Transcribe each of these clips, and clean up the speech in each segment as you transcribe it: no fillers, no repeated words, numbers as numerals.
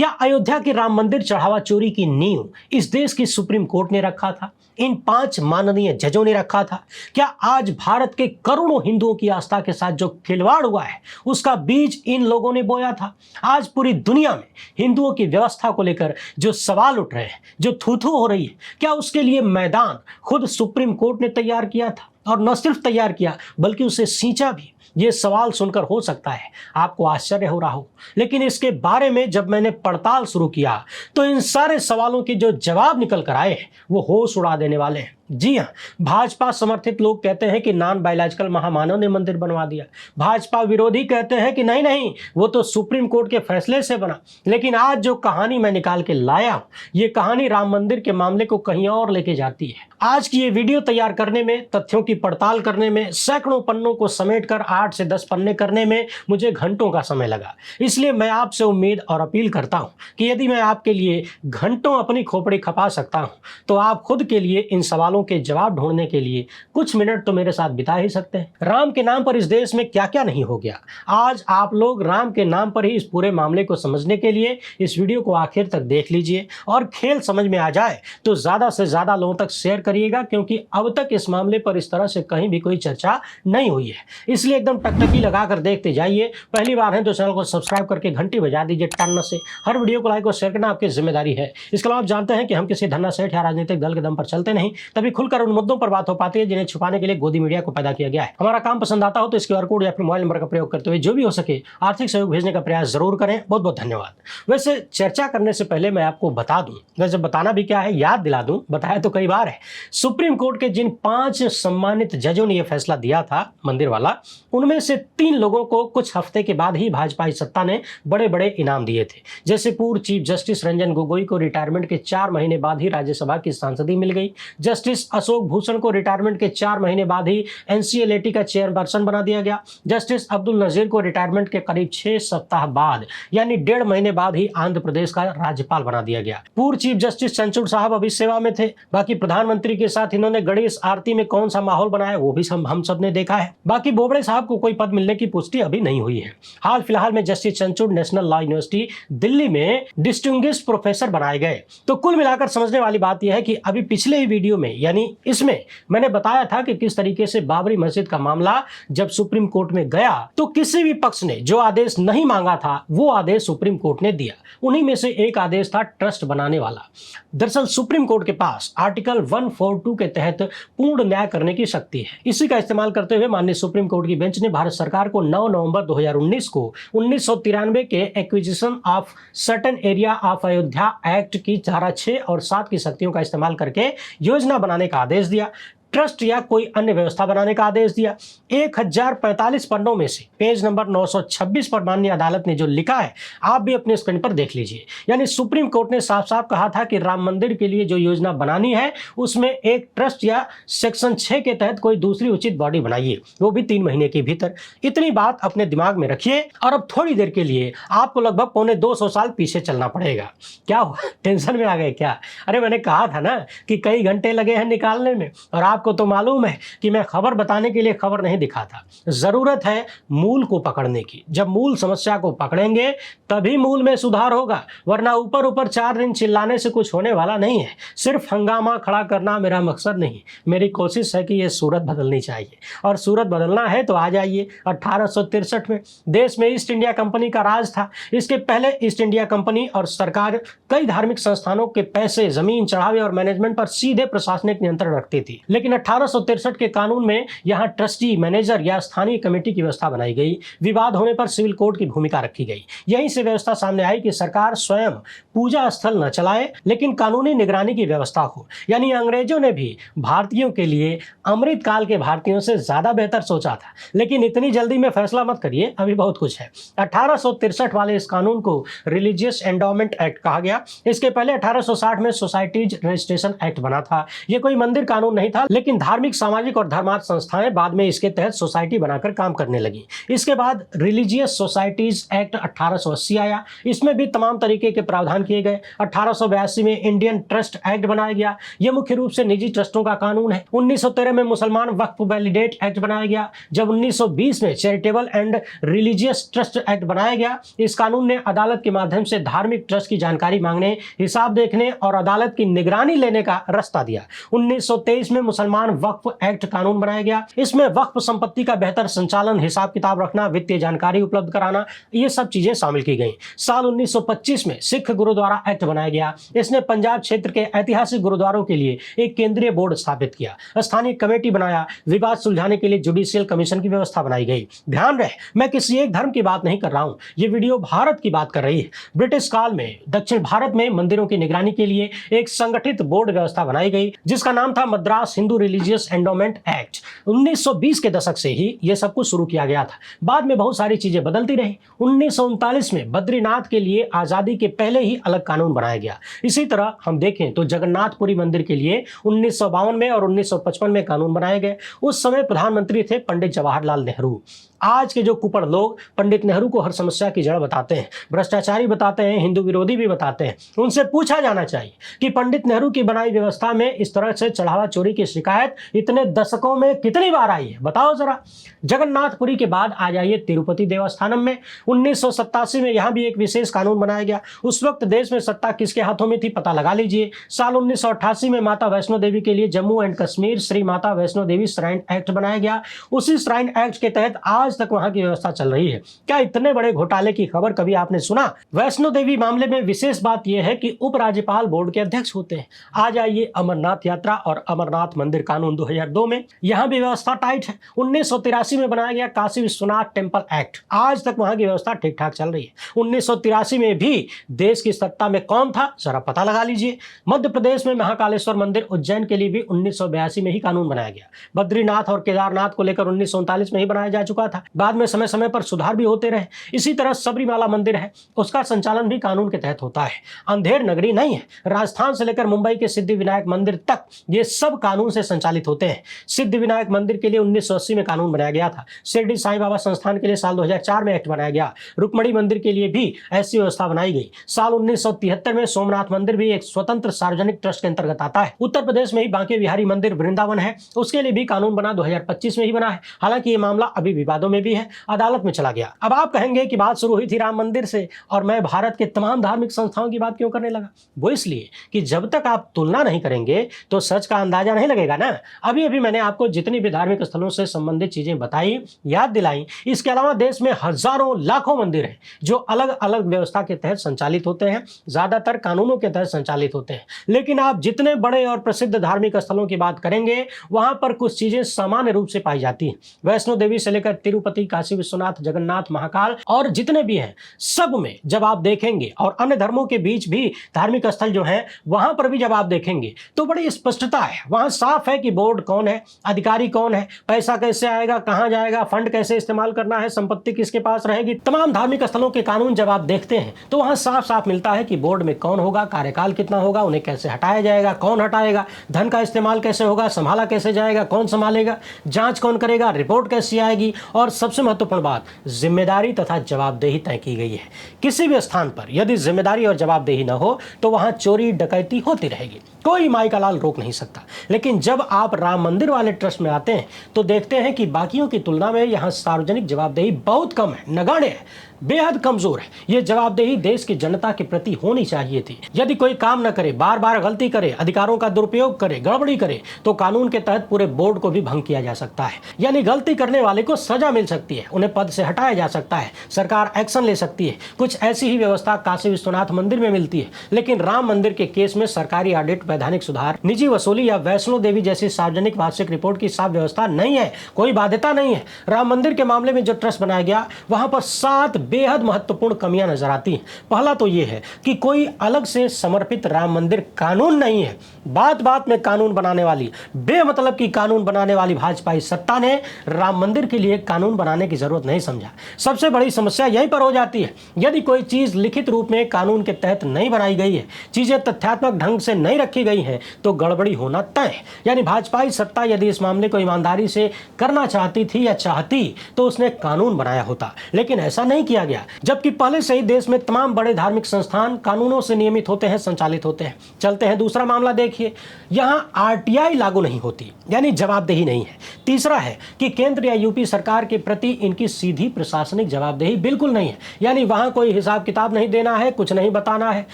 क्या अयोध्या के राम मंदिर चढ़ावा चोरी की नींव इस देश की सुप्रीम कोर्ट ने रखा था? इन 5 माननीय जजों ने रखा था? क्या आज भारत के करोड़ों हिंदुओं की आस्था के साथ जो खिलवाड़ हुआ है उसका बीज इन लोगों ने बोया था? आज पूरी दुनिया में हिंदुओं की व्यवस्था को लेकर जो सवाल उठ रहे हैं, जो थू-थू हो रही है, क्या उसके लिए मैदान खुद सुप्रीम कोर्ट ने तैयार किया था? और न सिर्फ तैयार किया बल्कि उसे सींचा भी। ये सवाल सुनकर हो सकता है आपको आश्चर्य हो रहा हो, लेकिन इसके बारे में जब मैंने पड़ताल शुरू किया तो इन सारे सवालों के जो जवाब निकल कर आए हैं वो होश उड़ा देने वाले हैं। जी हाँ, भाजपा समर्थित लोग कहते हैं कि नॉन बायोलॉजिकल महामानव ने मंदिर बनवा दिया। भाजपा विरोधी कहते हैं कि नहीं नहीं, वो तो सुप्रीम कोर्ट के फैसले से बना। लेकिन आज जो कहानी मैं निकाल के लाया हूं, ये कहानी राम मंदिर के मामले को कहीं और लेके जाती है। आज की ये वीडियो तैयार करने में, तथ्यों की पड़ताल करने में, सैकड़ों पन्नों को समेटकर 8 से 10 पन्ने करने में मुझे घंटों का समय लगा। इसलिए मैं आपसे उम्मीद और अपील करता हूं कि यदि मैं आपके लिए घंटों अपनी खोपड़ी खपा सकता हूं तो आप खुद के लिए इन सवालों के जवाब ढूंढने के लिए कुछ मिनट तो मेरे साथ बिता ही सकते हैं। राम के नाम पर इस देश में क्या क्या नहीं हो गया। आज आप लोग राम के नाम पर ही इस पूरे मामले को समझने के लिए इस वीडियो को आखिर तक देख लीजिए, और खेल समझ में आ जाए तो ज्यादा से ज्यादा लोगों तक शेयर करिएगा, क्योंकि अब तक इस मामले पर इस तरह से कहीं भी कोई चर्चा नहीं हुई है। इसलिए एकदम टकटकी लगाकर देखते जाइए। पहली बार है तो चैनल को सब्सक्राइब करके घंटी बजा दीजिए टन से। हर वीडियो को लाइक और शेयर करना आपकी जिम्मेदारी है। इसके अलावा आप जानते हैं कि हम किसी धन्ना सेठ या राजनीतिक दल के दम पर चलते नहीं, तभी खुलकर उन मुद्दों पर बात हो पाती है जिन्हें छुपाने के लिए गोदी मीडिया को पैदा किया गया है। हमारा काम पसंद आता हो तो इस QR कोड या फिर मोबाइल नंबर का प्रयोग करते हुए जो भी हो सके आर्थिक सहयोग भेजने का प्रयास जरूर करें। बहुत बहुत धन्यवाद। वैसे चर्चा करने से पहले मैं आपको बता दूं, वैसे बताना भी क्या है, याद दिला दूं, बताया तो कई बार है। सुप्रीम कोर्ट के जिन 5 सम्मानित जजों ने यह फैसला दिया था मंदिर वाला, उनमें से 3 लोगों को कुछ हफ्ते के बाद ही भाजपाई सत्ता ने बड़े बड़े इनाम दिए थे। जैसे पूर्व चीफ जस्टिस रंजन गोगोई को रिटायरमेंट के 4 महीने बाद ही राज्यसभा की सांसदी मिल गई। जस्टिस अशोक भूषण को रिटायरमेंट के 4 महीने बाद ही NCLAT का चेयरपर्सन बना दिया गया। जस्टिस अब्दुल नजीर को रिटायरमेंट के करीब 6 सप्ताह बाद यानी 1.5 महीने बाद ही आंध्र प्रदेश का राज्यपाल बना दिया गया। पूर्व चीफ जस्टिस चंद्रचूड़ साहब अभी सेवा में थे। बाकी प्रधानमंत्री के साथ इन्होंने गणेश आरती में कौन सा माहौल बनाया वो भी हम सब ने देखा है। बाकी बोबड़े साहब को कोई पद मिलने की पुष्टि अभी नहीं हुई है। हाल फिलहाल में justice Chandrachud national law university Delhi में डिस्टिंग्विश्ड प्रोफेसर बनाए गए। तो कुल मिलाकर समझने वाली बात यह है कि अभी पिछले ही वीडियो में यानी इसमें मैंने बताया था कि किस तरीके से बाबरी मस्जिद का मामला जब सुप्रीम कोर्ट में गया तो किसी भी पक्ष ने जो आदेश नहीं मांगा था वो आदेश सुप्रीम कोर्ट ने दिया। उन्हीं में से एक आदेश था ट्रस्ट बनाने वाला। दरअसल सुप्रीम कोर्ट के पास आर्टिकल 142 के तहत पूर्ण न्याय करने की शक्ति है। इसी का इस्तेमाल करते हुए माननीय सुप्रीम कोर्ट की बेंच ने भारत सरकार को 9 नवंबर 2019 को 1993 के acquisition of certain area of Ayodhya act की धारा 6 और 7 की शक्तियों का इस्तेमाल करके योजना बनाने का आदेश दिया, ट्रस्ट या कोई अन्य व्यवस्था बनाने का आदेश दिया। 1045 पन्नों में से पेज नंबर 926 पर माननीय अदालत ने जो लिखा है आप भी अपने स्क्रीन पर देख लीजिए। यानी सुप्रीम कोर्ट ने साफ साफ कहा था कि राम मंदिर के लिए जो योजना बनानी है उसमें एक ट्रस्ट या सेक्शन 6 के तहत कोई दूसरी उचित बॉडी बनाइए, वो भी 3 महीने के भीतर। इतनी बात अपने दिमाग में रखिए और अब थोड़ी देर के लिए आपको लगभग 250 साल पीछे चलना पड़ेगा। क्या हुआ, टेंशन में आ गए क्या? अरे मैंने कहा था ना कि कई घंटे लगे हैं निकालने में, और आपको तो मालूम है कि मैं खबर बताने के लिए खबर नहीं दिखाता। जरूरत है मूल को पकड़ने की। जब मूल समस्या को पकड़ेंगे तभी मूल में सुधार होगा, वरना ऊपर ऊपर 4 दिन चिल्लाने से कुछ होने वाला नहीं है। सिर्फ हंगामा खड़ा करना मेरा मकसद नहीं। मेरी कोशिश है कि ये सूरत बदलनी चाहिए, और सूरत बदलना है तो आ जाइए। 1863 में देश में ईस्ट इंडिया कंपनी का राज था। इसके पहले ईस्ट इंडिया कंपनी और सरकार कई धार्मिक संस्थानों के पैसे, जमीन, चढ़ावे और मैनेजमेंट पर सीधे प्रशासनिक नियंत्रण रखती थी। लेकिन 1863 के कानून में यहां ट्रस्टी, मैनेजर या स्थानीय कमेटी की व्यवस्था बनाई गई। विवाद होने पर सिविल कोर्ट की भूमिका रखी गई। यहीं से व्यवस्था सामने आई कि सरकार स्वयं पूजा स्थल न चलाए लेकिन कानूनी निगरानी की व्यवस्था हो। यानी अंग्रेजों ने भी भारतीयों के लिए अमृत काल के भारतीयों से ज्यादा बेहतर सोचा था। लेकिन इतनी जल्दी में फैसला मत करिए, अभी बहुत कुछ है। 1863 वाले इस कानून को रिलीजियस एंडोमेंट एक्ट कहा गया। इसके पहले 1860 में सोसाइटीज रजिस्ट्रेशन एक्ट बना था। यह कोई मंदिर कानून नहीं था, लेकिन धार्मिक, सामाजिक और धर्मार्थ संस्थाएं बाद में इसके तहत सोसाइटी बनाकर काम करने लगी। इसके बाद रिलीजियस सोसाइटीज एक्ट 1880 आया। इसमें भी तमाम तरीके के प्रावधान किए गए। 1882 में इंडियन ट्रस्ट एक्ट बनाया गया। यह मुख्य रूप से निजी ट्रस्टों का कानून है। 1913 में मुसलमान वक्फ वैलिडेट एक्ट बनाया गया। जब 1920 में charitable and religious trust act बनाया गया, इस कानून ने अदालत के माध्यम से धार्मिक ट्रस्ट की जानकारी मांगने, हिसाब देखने और अदालत की निगरानी लेने का रास्ता दिया। 1923 में मुसलमान वक्फ एक्ट कानून बनाया गया। इसमें वक्फ संपत्ति का बेहतर संचालन, हिसाब किताब रखना, वित्तीय जानकारी उपलब्ध कराना, ये सब चीजें शामिल की गई। साल 1925 में सिख गुरुद्वारा एक्ट बनाया गया। इसने पंजाब क्षेत्र के ऐतिहासिक गुरुद्वारों के लिए एक केंद्रीय बोर्ड स्थापित किया, स्थानीय कमेटी बनाया, विवाद सुलझाने के लिए जुडिशियल कमीशन की व्यवस्था बनाई गई। ध्यान रहे, मैं किसी एक धर्म की बात नहीं कर रहा हूं, ये वीडियो भारत की बात कर रही है। ब्रिटिश काल में दक्षिण भारत में मंदिरों की निगरानी के लिए एक संगठित बोर्ड व्यवस्था बनाई गई, जिसका नाम था Madras Hindu religious endowment act. 1920 के दशक से ही यह सब कुछ शुरू किया गया था। बाद में बहुत सारी चीजें बदलती रही। 1939 में बद्रीनाथ के लिए आजादी के पहले ही अलग कानून बनाया गया। इसी तरह हम देखें तो जगन्नाथपुरी मंदिर के लिए 1952 में और 1955 में कानून बनाए गए। उस समय प्रधानमंत्री थे पंडित जवाहरलाल नेहरू। आज के जो कुपड़ लोग पंडित नेहरू को हर समस्या की जड़ बताते हैं, भ्रष्टाचारी बताते हैं, हिंदू विरोधी भी बताते हैं, उनसे पूछा जाना चाहिए कि पंडित नेहरू की बनाई व्यवस्था में इस तरह से चढ़ावा चोरी की शिकायत इतने दशकों में कितनी बार आई है, बताओ जरा। जगन्नाथपुरी के बाद आ जाइए तिरुपति देवस्थानम में। 1987 में यहां भी एक विशेष कानून बनाया गया। उस वक्त देश में सत्ता किसके हाथों में थी, पता लगा लीजिए। साल 1988 में माता वैष्णो देवी के लिए Jammu and Kashmir Shri Mata Vaishno Devi shrine act बनाया गया। उसी श्राइन एक्ट के तहत आज तक वहां की व्यवस्था चल रही है। क्या इतने बड़े घोटाले की खबर कभी आपने सुना? वैष्णो देवी मामले में विशेष बात यह है कि उपराज्यपाल बोर्ड के अध्यक्ष होते हैं। आ जाइए अमरनाथ यात्रा और अमरनाथ मंदिर कानून 2002 में, यहां भी व्यवस्था टाइट है। 1983 में बनाया गया काशी विश्वनाथ टेम्पल एक्ट। आज तक वहां की व्यवस्था ठीक ठाक चल रही है। 1983 में भी देश की सत्ता में कौन था, जरा पता लगा लीजिए। मध्य प्रदेश में महाकालेश्वर मंदिर उज्जैन के लिए भी 1982 में ही कानून बनाया गया। बद्रीनाथ और केदारनाथ को लेकर 1939 में ही बनाया जा चुका था। बाद में समय समय पर सुधार भी होते रहे। इसी तरह सबरीमाला मंदिर है, उसका संचालन भी कानून के तहत होता है। अंधेर नगरी नहीं है, राजस्थान से लेकर मुंबई के सिद्धि विनायक मंदिर तक ये सब कानून से संचालित होते हैं। सिद्धि विनायक मंदिर के लिए 1980 में कानून बनाया गया था। शिरडी साईं बाबा संस्थान के लिए साल 2004 में एक्ट बनाया गया। रुक्मणी मंदिर के लिए भी ऐसी व्यवस्था बनाई गई। साल 1973 में सोमनाथ मंदिर भी एक स्वतंत्र सार्वजनिक ट्रस्ट के अंतर्गत आता है। उत्तर प्रदेश में ही बांके बिहारी मंदिर वृंदावन है, उसके लिए भी कानून बना 2025 में ही बना है। हालांकि ये मामला अभी विवादों में भी है, अदालत में चला गया। अब आप कहेंगे कि बात शुरू हुई थी राम मंदिर से और मैं भारत के तमाम धार्मिक संस्थाओं की बात क्यों करने लगा? वो इसलिए कि जब तक आप तुलना नहीं करेंगे तो सच का अंदाजा नहीं लगेगा ना। अभी अभी मैंने आपको जितनी भी धार्मिक स्थलों से संबंधित चीजें बताई, याद दिलाई। इसके अलावा देश में हजारों लाखों मंदिर हैं जो अलग अलग व्यवस्था के तहत संचालित होते हैं, ज्यादातर कानूनों के तहत संचालित होते हैं। लेकिन आप जितने बड़े और प्रसिद्ध धार्मिक स्थलों की बात करेंगे, वहां पर कुछ चीजें सामान्य रूप से पाई जाती हैं। वैष्णो देवी से लेकर तिरुपति, काशी विश्वनाथ, जगन्नाथ, महाकाल और जितने भी हैं, सब में जब आप देखेंगे, और अन्य धर्मों के बीच भी धार्मिक स्थल जो हैं वहां पर भी जब आप देखेंगे तो बड़ी स्पष्टता है। वहां साफ है कि बोर्ड कौन है, अधिकारी कौन है, पैसा कैसे आएगा, कहां जाएगा, फंड कैसे इस्तेमाल करना है, संपत्ति किसके पास रहेगी। तमाम धार्मिक स्थलों के कानून जब आप देखते हैं तो वहां साफ साफ मिलता है कि बोर्ड में कौन होगा, कार्यकाल कितना होगा, उन्हें कैसे हटाया जाएगा, कौन हटाएगा, धन का इस्तेमाल कैसे होगा, संभाला कैसे जाएगा, कौन संभालेगा, जांच कौन करेगा, रिपोर्ट कैसी आएगी, और सबसे महत्वपूर्ण बात, जिम्मेदारी तथा जवाबदेही तय की गई है। किसी भी स्थान पर यदि जिम्मेदारी और जवाबदेही न हो तो वहां चोरी डकैती होती रहेगी, कोई माई का लाल रोक नहीं सकता। लेकिन जब आप राम मंदिर वाले ट्रस्ट में आते हैं तो देखते हैं कि बाकियों की तुलना में यहां सार्वजनिक जवाबदेही बहुत कम है, नगण्य है, बेहद कमजोर है। यह जवाबदेही देश की जनता के प्रति होनी चाहिए थी। यदि कोई काम न करे, बार बार गलती करे, अधिकारों का दुरुपयोग करे, गड़बड़ी करे, तो कानून के तहत पूरे बोर्ड को भी भंग किया जा सकता है। यानी गलती करने वाले को सजा मिल सकती है, उन्हें पद से हटाया जा सकता है, सरकार एक्शन ले सकती है। कुछ ऐसी ही व्यवस्था काशी विश्वनाथ मंदिर में मिलती है। लेकिन राम मंदिर के केस में सरकारी ऑडिट, वैधानिक सुधार, निजी वसूली या वैष्णो देवी जैसी सार्वजनिक वार्षिक रिपोर्ट की साफ व्यवस्था नहीं है, कोई बाध्यता नहीं है। राम मंदिर के मामले में जो ट्रस्ट बनाया गया वहां पर 7 बेहद महत्वपूर्ण कमियां नजर आती हैं। पहला तो ये है कि कोई अलग से समर्पित राम मंदिर कानून नहीं है। बात बात में कानून बनाने वाली, बेमतलब की कानून बनाने वाली भाजपाई सत्ता ने राम मंदिर के लिए कानून बनाने की जरूरत नहीं समझा। सबसे बड़ी समस्या यहीं पर हो जाती है। यदि कोई चीज लिखित रूप में कानून के तहत नहीं बनाई गई है, चीजें तथ्यात्मक ढंग से नहीं रखी गई हैं, तो गड़बड़ी होना तय है। यानी भाजपाई सत्ता यदि इस मामले को ईमानदारी से करना चाहती थी या चाहती तो उसने कानून बनाया होता, लेकिन ऐसा नहीं किया गया। जबकि पहले से ही देश में तमाम बड़े धार्मिक संस्थान कानूनों से नियमित होते हैं, संचालित होते हैं। चलते हैं दूसरा मामला देखिए, यहां आरटीआई लागू नहीं होती, यानी जवाबदेही नहीं है। तीसरा है कि केंद्र या यूपी सरकार के प्रति इनकी सीधी प्रशासनिक जवाबदेही बिल्कुल नहीं है, यानी वहां कोई हिसाब किताब नहीं देना है, कुछ नहीं बताना है।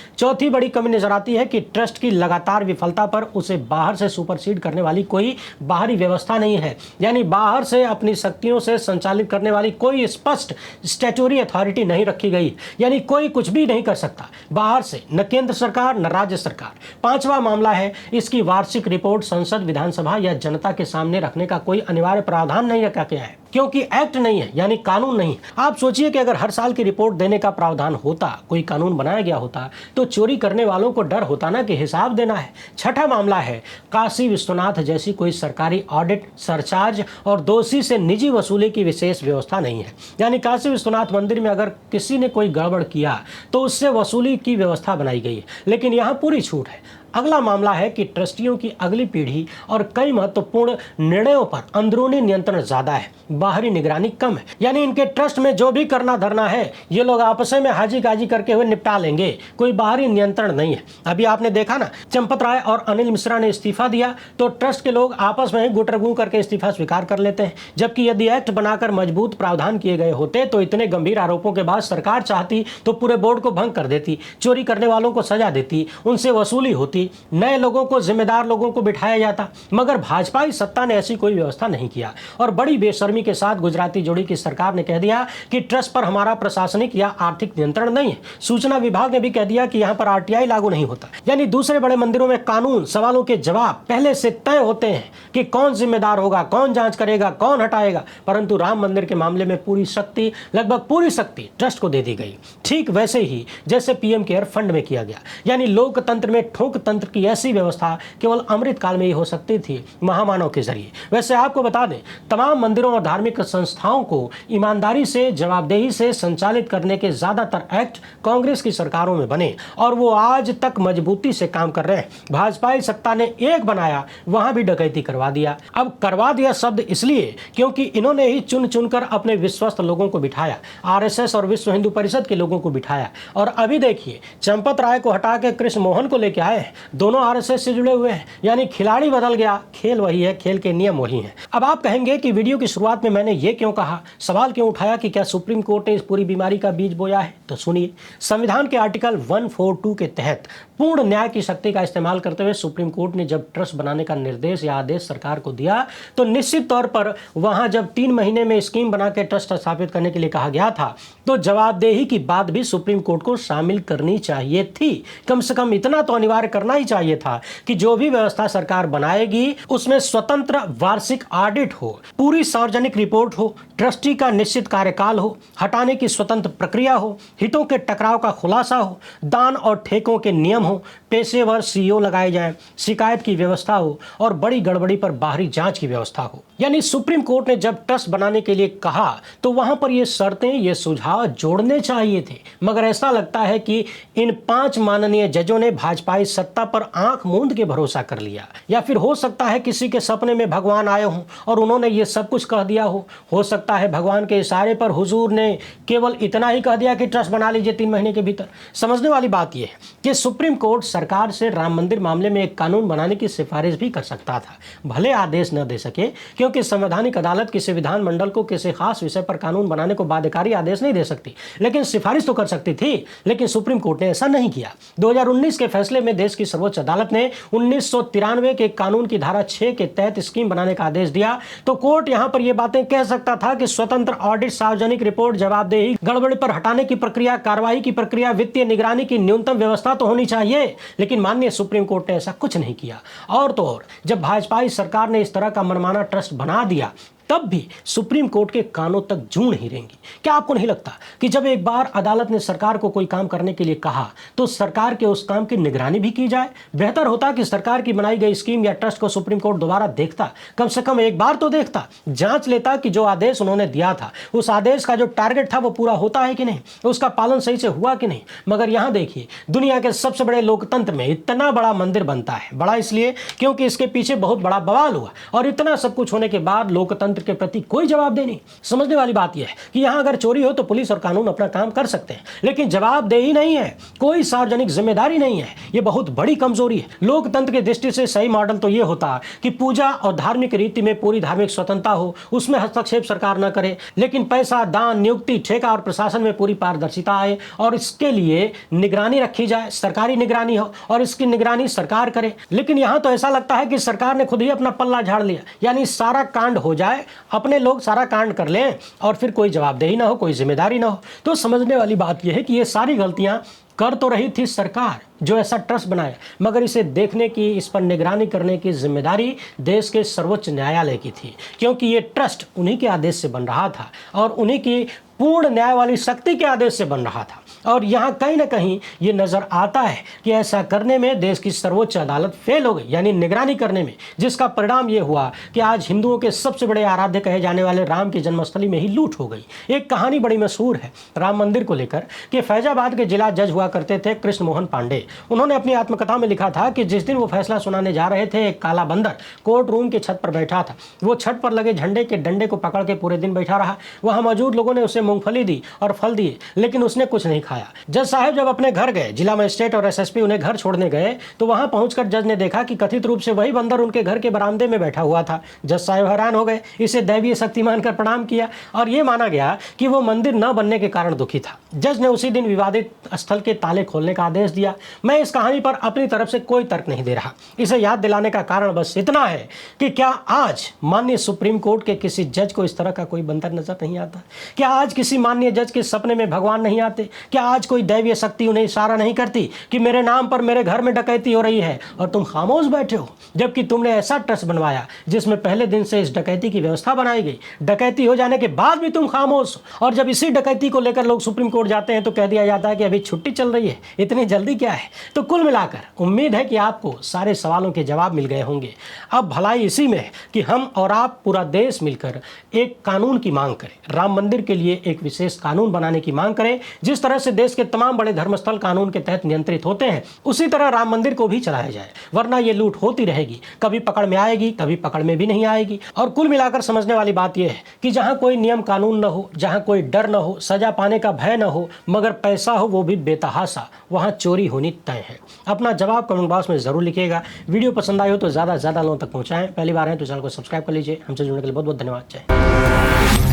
चौथी बड़ी कमी नजर आती है कि ट्रस्ट की लगातार विफलता पर उसे बाहर से सुपरसीड करने वाली कोई बाहरी व्यवस्था नहीं है, यानी बाहर से अपनी शक्तियों से संचालित करने वाली कोई स्पष्ट स्टैट्यूटरी अथॉरिटी नहीं रखी गई, यानी कोई कुछ भी नहीं कर सकता बाहर से, न केंद्र सरकार न राज्य सरकार। पांचवा मामला है इसकी वार्षिक रिपोर्ट संसद, विधानसभा या जनता के सामने रखने का कोई अनिवार्य प्रावधान नहीं रखा गया है, क्योंकि एक्ट नहीं है, यानी कानून नहीं। आप सोचिए कि अगर हर साल की रिपोर्ट देने का प्रावधान होता, कोई कानून बनाया गया होता, तो चोरी करने वालों को डर होता ना कि हिसाब देना है। छठा मामला है काशी विश्वनाथ जैसी कोई सरकारी ऑडिट, सरचार्ज और दोषी से निजी वसूली की विशेष व्यवस्था नहीं है, यानी काशी विश्वनाथ मंदिर में अगर किसी ने कोई गड़बड़ किया तो उससे वसूली की व्यवस्था बनाई गई है, लेकिन यहाँ पूरी छूट है। अगला मामला है कि ट्रस्टियों की अगली पीढ़ी और कई महत्वपूर्ण निर्णयों पर अंदरूनी नियंत्रण ज्यादा है, बाहरी निगरानी कम है, यानी इनके ट्रस्ट में जो भी करना धरना है ये लोग आपस में हाजी गाजी करके हुए निपटा लेंगे, कोई बाहरी नियंत्रण नहीं है। अभी आपने देखा ना, चंपत राय और अनिल मिश्रा ने इस्तीफा दिया तो ट्रस्ट के लोग आपस में गुटरगू करके इस्तीफा स्वीकार कर लेते हैं, जबकि यदि एक्ट बनाकर मजबूत प्रावधान किए गए होते तो इतने गंभीर आरोपों के बाद सरकार चाहती तो पूरे बोर्ड को भंग कर देती, चोरी करने वालों को सजा देती, उनसे वसूली होती, नए लोगों को, जिम्मेदार लोगों को बिठाया जाता। मगर भाजपाई सत्ता ने ऐसी कोई व्यवस्था नहीं किया और बड़ी बेशर्मी के साथ गुजराती जोड़ी की सरकार ने कह दिया कि ट्रस्ट पर हमारा प्रशासनिक या आर्थिक नियंत्रण नहीं है। सूचना विभाग ने भी कह दिया कि यहां पर आरटीआई लागू नहीं होता, यानी दूसरे बड़े मंदिरों में कानून, सवालों के जवाब पहले से तय होते हैं कि कौन जिम्मेदार होगा, कौन जांच करेगा, कौन हटाएगा, परंतु राम मंदिर के मामले में पूरी शक्ति, लगभग पूरी शक्ति ट्रस्ट को दे दी गई, ठीक वैसे ही जैसे पीएम केयर फंड में किया गया। यानी लोकतंत्र में ठोक तंत्र की ऐसी व्यवस्था केवल अमृत काल में ही हो सकती थी, महामानव के जरिए। वैसे आपको बता दें, तमाम मंदिरों और धार्मिक संस्थाओं को ईमानदारी से, जवाबदेही से संचालित करने के ज्यादातर एक्ट कांग्रेस की सरकारों में बने और वो आज तक मजबूती से काम कर रहे हैं। भाजपाई सत्ता ने एक बनाया, वहां भी डकैती करवा दिया। अब करवा दिया शब्द इसलिए क्योंकि इन्होंने ही चुन चुनकर अपने विश्वस्त लोगों को बिठाया, आरएसएस और विश्व हिंदू परिषद के लोगों को बिठाया। और अभी देखिए, चंपत राय को हटा के कृष्ण मोहन को लेके आए, दोनों आरएसएस से जुड़े हुए हैं, यानी खिलाड़ी बदल गया, खेल वही है, खेल के नियम वही हैं। अब आप कहेंगे कि वीडियो की शुरुआत में मैंने ये क्यों कहा, सवाल क्यों उठाया कि क्या सुप्रीम कोर्ट ने इस पूरी बीमारी का बीज बोया है? तो सुनिए, संविधान के आर्टिकल 142 के तहत पूर्ण न्याय की शक्ति का इस्तेमाल करते हुए सुप्रीम कोर्ट ने जब ट्रस्ट बनाने का निर्देश या आदेश सरकार को दिया तो निश्चित तौर पर वहां जब 3 महीने में स्कीम बना के ट्रस्ट स्थापित करने के लिए कहा गया था तो जवाबदेही की बात भी सुप्रीम कोर्ट को शामिल करनी चाहिए थी। कम से कम इतना तो अनिवार्य करना ही चाहिए था कि जो भी व्यवस्था सरकार बनाएगी उसमें स्वतंत्र वार्षिक ऑडिट हो, पूरी सार्वजनिक रिपोर्ट हो, ट्रस्टी का निश्चित कार्यकाल हो, हटाने की स्वतंत्र प्रक्रिया हो, हितों के टकराव का खुलासा हो, दान और ठेकों के नियम हो, पेशेवर सीईओ लगाए जाएं, शिकायत की व्यवस्था हो और बड़ी गड़बड़ी पर बाहरी जांच की व्यवस्था हो। यानी सुप्रीम कोर्ट ने जब ट्रस्ट बनाने के लिए कहा तो वहां पर ये शर्तें, ये सुझाव जोड़ने चाहिए थे, मगर ऐसा लगता है कि इन 5 माननीय जजों ने भाजपाई सत्ता पर आंख मूंद के भरोसा कर लिया, या फिर हो सकता है किसी के सपने में भगवान आए हों और उन्होंने ये सब कुछ कह दिया हो सकता है भगवान के इशारे पर हुजूर ने केवल इतना ही कह दिया कि ट्रस्ट बना लीजिए 3 महीने के भीतर। समझने वाली बात यह है कि सुप्रीम कोर्ट सरकार से राम मंदिर मामले में एक कानून बनाने की सिफारिश भी कर सकता था, भले आदेश न दे सके, क्योंकि संवैधानिक अदालत किसी विधानमंडल को किसी खास विषय पर कानून बनाने को बाध्यकारी आदेश नहीं दे सकती, लेकिन सिफारिश तो कर सकती थी। लेकिन सुप्रीम कोर्ट ने ऐसा नहीं किया। 2019 के फैसले में देश की सर्वोच्च अदालत ने 1993 के कानून की धारा 6 के तहत स्कीम बनाने का आदेश दिया तो कोर्ट यहां पर यह बातें कह सकता था कि स्वतंत्र ऑडिट, सार्वजनिक रिपोर्ट, जवाबदेही, गड़बड़ी पर हटाने की प्रक्रिया, कार्रवाई की प्रक्रिया, वित्तीय निगरानी की न्यूनतम व्यवस्था तो होनी चाहिए, लेकिन माननीय सुप्रीम कोर्ट ने ऐसा कुछ नहीं किया। और तो और, जब भाजपाई सरकार ने इस तरह का मनमाना ट्रस्ट बना दिया तब भी सुप्रीम कोर्ट के कानों तक जूं नहीं रहेंगी। क्या आपको नहीं लगता कि जब एक बार अदालत ने सरकार को कोई काम करने के लिए कहा तो सरकार के उस काम की निगरानी भी की जाए? बेहतर होता कि सरकार की बनाई गई स्कीम या ट्रस्ट को सुप्रीम कोर्ट दोबारा देखता, कम से कम एक बार तो देखता, जांच लेता कि जो आदेश उन्होंने दिया था उस आदेश का जो टारगेट था वो पूरा होता है कि नहीं, उसका पालन सही से हुआ कि नहीं। मगर यहां देखिए, दुनिया के सबसे बड़े लोकतंत्र में इतना बड़ा मंदिर बनता है। बड़ा इसलिए क्योंकि इसके पीछे बहुत बड़ा बवाल हुआ, और इतना सब कुछ होने के बाद लोकतंत्र के प्रति कोई जवाबदेही नहीं। समझने वाली बात यह है कि यहां अगर चोरी हो तो पुलिस और कानून अपना काम कर सकते हैं, लेकिन जवाबदेही नहीं है, कोई सार्वजनिक जिम्मेदारी नहीं है। यह बहुत बड़ी कमजोरी है। लोकतंत्र की दृष्टि से सही मॉडल तो यह होता कि पूजा और धार्मिक रीति में पूरी धार्मिक स्वतंत्रता हो, उसमें हस्तक्षेप सरकार न करे, लेकिन पैसा, दान, नियुक्ति, ठेका और प्रशासन में पूरी पारदर्शिता आए और इसके लिए निगरानी रखी जाए, सरकारी निगरानी हो और इसकी निगरानी सरकार करे। लेकिन यहां तो ऐसा लगता है कि सरकार ने खुद ही अपना पल्ला झाड़ लिया, यानी सारा कांड हो जाए, अपने लोग सारा कांड कर लें और फिर कोई जवाबदेही ना हो, कोई जिम्मेदारी ना हो। तो समझने वाली बात यह है कि ये सारी गलतियां कर तो रही थी सरकार जो ऐसा ट्रस्ट बनाया, मगर इसे देखने की, इस पर निगरानी करने की जिम्मेदारी देश के सर्वोच्च न्यायालय की थी, क्योंकि ये ट्रस्ट उन्हीं के आदेश से बन रहा था और उन्हीं की पूर्ण न्याय वाली शक्ति के आदेश से बन रहा था। और यहाँ कहीं ना कहीं ये नजर आता है कि ऐसा करने में देश की सर्वोच्च अदालत फेल हो गई, यानी निगरानी करने में, जिसका परिणाम ये हुआ कि आज हिंदुओं के सबसे बड़े आराध्य कहे जाने वाले राम की जन्मस्थली में ही लूट हो गई। एक कहानी बड़ी मशहूर है राम मंदिर को लेकर कि फैजाबाद के जिला जज हुआ करते थे कृष्ण मोहन पांडे। उन्होंने अपनी आत्मकथा में लिखा था कि जिस दिन वो फैसला सुनाने जा रहे थे, एक काला बंदर कोर्ट रूम के छत पर बैठा था। वो छत पर लगे झंडे के डंडे को पकड़ के पूरे दिन बैठा रहा। वहां मौजूद लोगों ने उसे मूंगफली दी और फल दिए, लेकिन उसने कुछ नहीं खाया। जज साहब जब अपने घर गए, जिला मजिस्ट्रेट और एसएसपी उन्हें घर छोड़ने गए, तो वहां पहुंचकर जज ने देखा कि कथित रूप से वही बंदर उनके घर के बरामदे में बैठा हुआ था। जज साहब हैरान हो गए, इसे दैवीय शक्ति मानकर प्रणाम किया और यह माना गया कि वो मंदिर न बनने के कारण दुखी था। जज ने उसी दिन विवादित स्थल के ताले खोलने का आदेश दिया। मैं इस कहानी पर अपनी तरफ से कोई तर्क नहीं दे रहा, इसे याद दिलाने का कारण बस इतना है कि क्या आज माननीय सुप्रीम कोर्ट के किसी जज को इस तरह का कोई बंदर नजर नहीं आता? क्या आज किसी माननीय जज के सपने में भगवान नहीं आते? क्या आज कोई दैवीय शक्ति उन्हें इशारा नहीं करती कि मेरे नाम पर मेरे घर में डकैती हो रही है और तुम खामोश बैठे हो, जबकि तुमने ऐसा ट्रस्ट बनवाया जिसमें पहले दिन से इस डकैती की व्यवस्था बनाई गई। डकैती हो जाने के बाद भी तुम खामोश, और जब इसी डकैती को लेकर लोग सुप्रीम कोर्ट जाते हैं तो कह दिया जाता है कि अभी छुट्टी चल रही है, इतनी जल्दी क्या है। तो कुल मिलाकर उम्मीद है कि आपको सारे सवालों के जवाब मिल गए होंगे। अब भलाई इसी में है कि हम और आप, पूरा देश मिलकर एक कानून की मांग करें, राम मंदिर के लिए एक विशेष कानून बनाने की मांग करें। जिस तरह से देश के तमाम बड़े धर्मस्थल कानून के तहत नियंत्रित होते हैं, उसी तरह राम मंदिर को भी चलाया जाए, वरना ये लूट होती रहेगी, कभी पकड़ में आएगी, कभी पकड़ में भी नहीं आएगी। और कुल मिलाकर समझने वाली बात यह है कि जहां कोई नियम कानून न हो, जहां कोई डर न हो, सजा पाने का भय न हो, मगर पैसा हो वो भी बेतहाशा, वहां चोरी होनी तय है। अपना जवाब कमेंट बॉक्स में जरूर लिखिएगा। वीडियो पसंद आई हो तो ज्यादा से ज्यादा लोगों तक पहुंचाएं। पहली बार है तो चैनल को सब्सक्राइब कर लीजिए। हमसे जुड़ने के लिए बहुत बहुत धन्यवाद। जय।